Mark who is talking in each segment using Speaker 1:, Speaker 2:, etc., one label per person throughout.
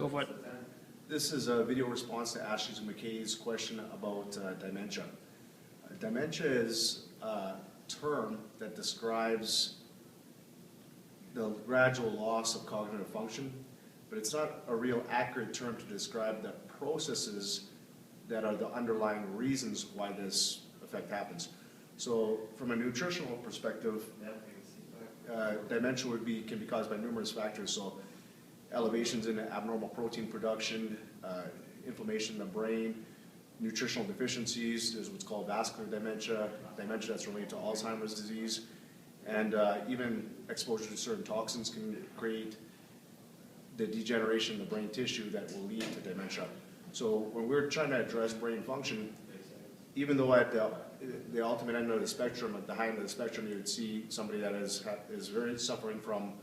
Speaker 1: Go for it.
Speaker 2: This is a video response to Ashley McKay's question about dementia. Dementia is a term that describes the gradual loss of cognitive function, but it's not a real accurate term to describe the processes that are the underlying reasons why this effect happens. So from a nutritional perspective, dementia can be caused by numerous factors. So elevations in abnormal protein production, inflammation in the brain, nutritional deficiencies. There's what's called vascular dementia, dementia that's related to Alzheimer's disease, and even exposure to certain toxins can create the degeneration in the brain tissue that will lead to dementia. So when we're trying to address brain function, even though at the ultimate end of the spectrum, at the high end of the spectrum, you would see somebody that is very suffering from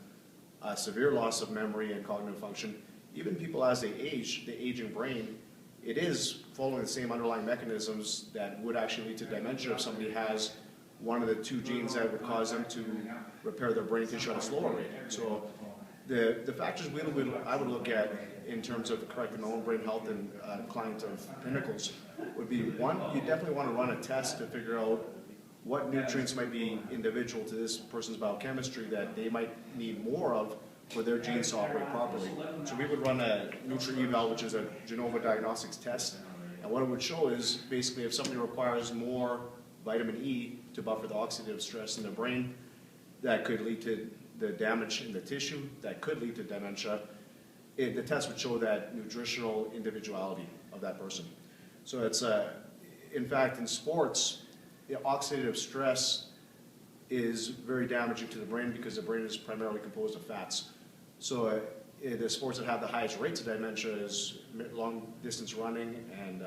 Speaker 2: a severe loss of memory and cognitive function. Even people as they age, the aging brain, it is following the same underlying mechanisms that would actually lead to dementia if somebody has one of the two genes that would cause them to repair their brain tissue at a slower rate. So the factors I would look at in terms of correcting my own brain health and client of Pinnacle's would be, one, you definitely want to run a test to figure out what nutrients might be individual to this person's biochemistry that they might need more of for their genes to operate properly. So we would run a Nutri-Eval, which is a Genova diagnostics test, and what it would show is basically if somebody requires more vitamin E to buffer the oxidative stress in their brain, that could lead to the damage in the tissue, that could lead to dementia. The test would show that nutritional individuality of that person. So it's, in fact, in sports, oxidative stress is very damaging to the brain because the brain is primarily composed of fats. So the sports that have the highest rates of dementia is long distance running and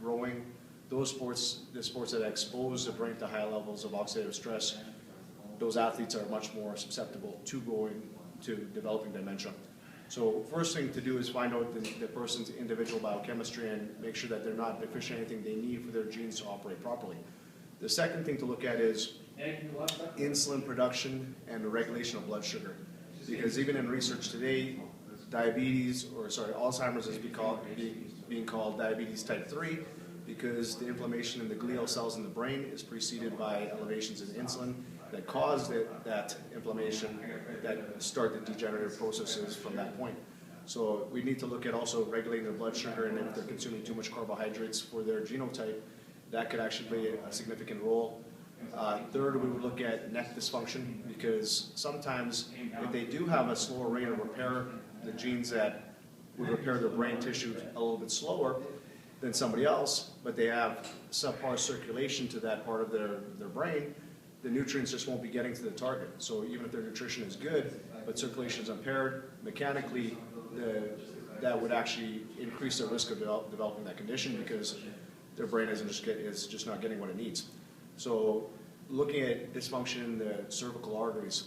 Speaker 2: rowing. Those sports, the sports that expose the brain to high levels of oxidative stress, those athletes are much more susceptible to developing dementia. So first thing to do is find out the person's individual biochemistry and make sure that they're not deficient in anything they need for their genes to operate properly. The second thing to look at is insulin production and the regulation of blood sugar. Because even in research today, Alzheimer's is being called diabetes type 3 because the inflammation in the glial cells in the brain is preceded by elevations in insulin that cause that inflammation that start the degenerative processes from that point. So we need to look at also regulating their blood sugar, and if they're consuming too much carbohydrates for their genotype, that could actually play a significant role. Third, we would look at neck dysfunction because sometimes if they do have a slower rate of repair, the genes that would repair their brain tissue a little bit slower than somebody else, but they have subpar circulation to that part of their brain, the nutrients just won't be getting to the target. So even if their nutrition is good, but circulation is impaired, mechanically that would actually increase their risk of developing that condition because their brain is just not getting what it needs. So looking at dysfunction in the cervical arteries,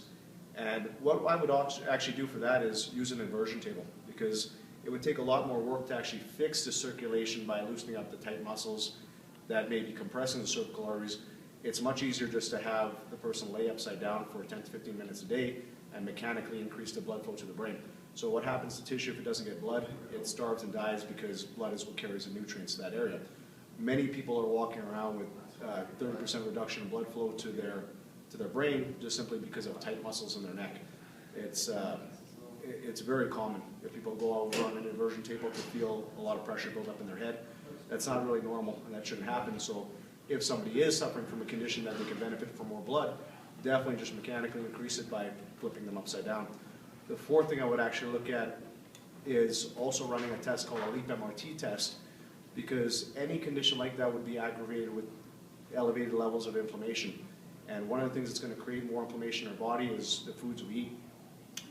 Speaker 2: and what I would actually do for that is use an inversion table because it would take a lot more work to actually fix the circulation by loosening up the tight muscles that may be compressing the cervical arteries. It's much easier just to have the person lay upside down for 10 to 15 minutes a day and mechanically increase the blood flow to the brain. So what happens to tissue if it doesn't get blood? It starves and dies because blood is what carries the nutrients to that area. Many people are walking around with 30% reduction in blood flow to their brain just simply because of tight muscles in their neck. It's very common if people go out on an inversion table to feel a lot of pressure build up in their head. That's not really normal and that shouldn't happen. So if somebody is suffering from a condition that they can benefit from more blood, definitely just mechanically increase it by flipping them upside down. The fourth thing I would actually look at is also running a test called a LEAP MRT test because any condition like that would be aggravated with elevated levels of inflammation. And one of the things that's going to create more inflammation in our body is the foods we eat.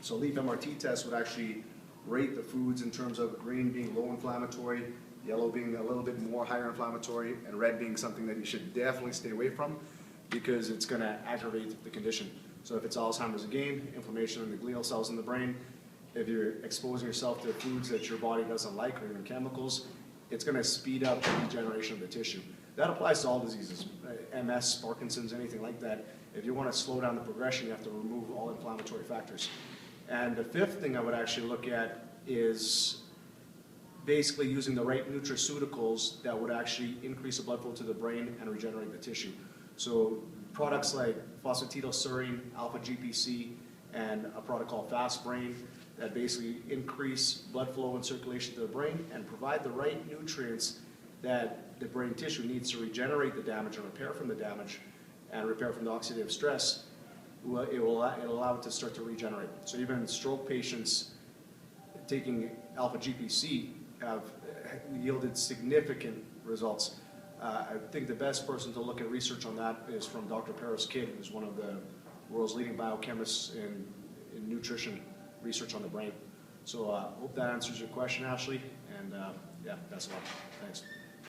Speaker 2: So LEAP MRT test would actually rate the foods in terms of green being low inflammatory, yellow being a little bit more higher inflammatory, and red being something that you should definitely stay away from because it's going to aggravate the condition. So if it's Alzheimer's again, inflammation in the glial cells in the brain, if you're exposing yourself to foods that your body doesn't like or even chemicals, it's going to speed up the degeneration of the tissue. That applies to all diseases, MS, Parkinson's, anything like that. If you want to slow down the progression, you have to remove all inflammatory factors. And the fifth thing I would actually look at is basically using the right nutraceuticals that would actually increase the blood flow to the brain and regenerate the tissue. So products like phosphatidylserine, alpha-GPC, and a product called Fast Brain that basically increase blood flow and circulation to the brain and provide the right nutrients that the brain tissue needs to regenerate the damage and repair from the damage and repair from the oxidative stress. It'll allow it to start to regenerate. So even stroke patients taking alpha-GPC have yielded significant results. I think the best person to look at research on that is from Dr. Paris Kidd, who's one of the world's leading biochemists in nutrition research on the brain. So hope that answers your question, Ashley, and yeah, that's a lot. Thanks.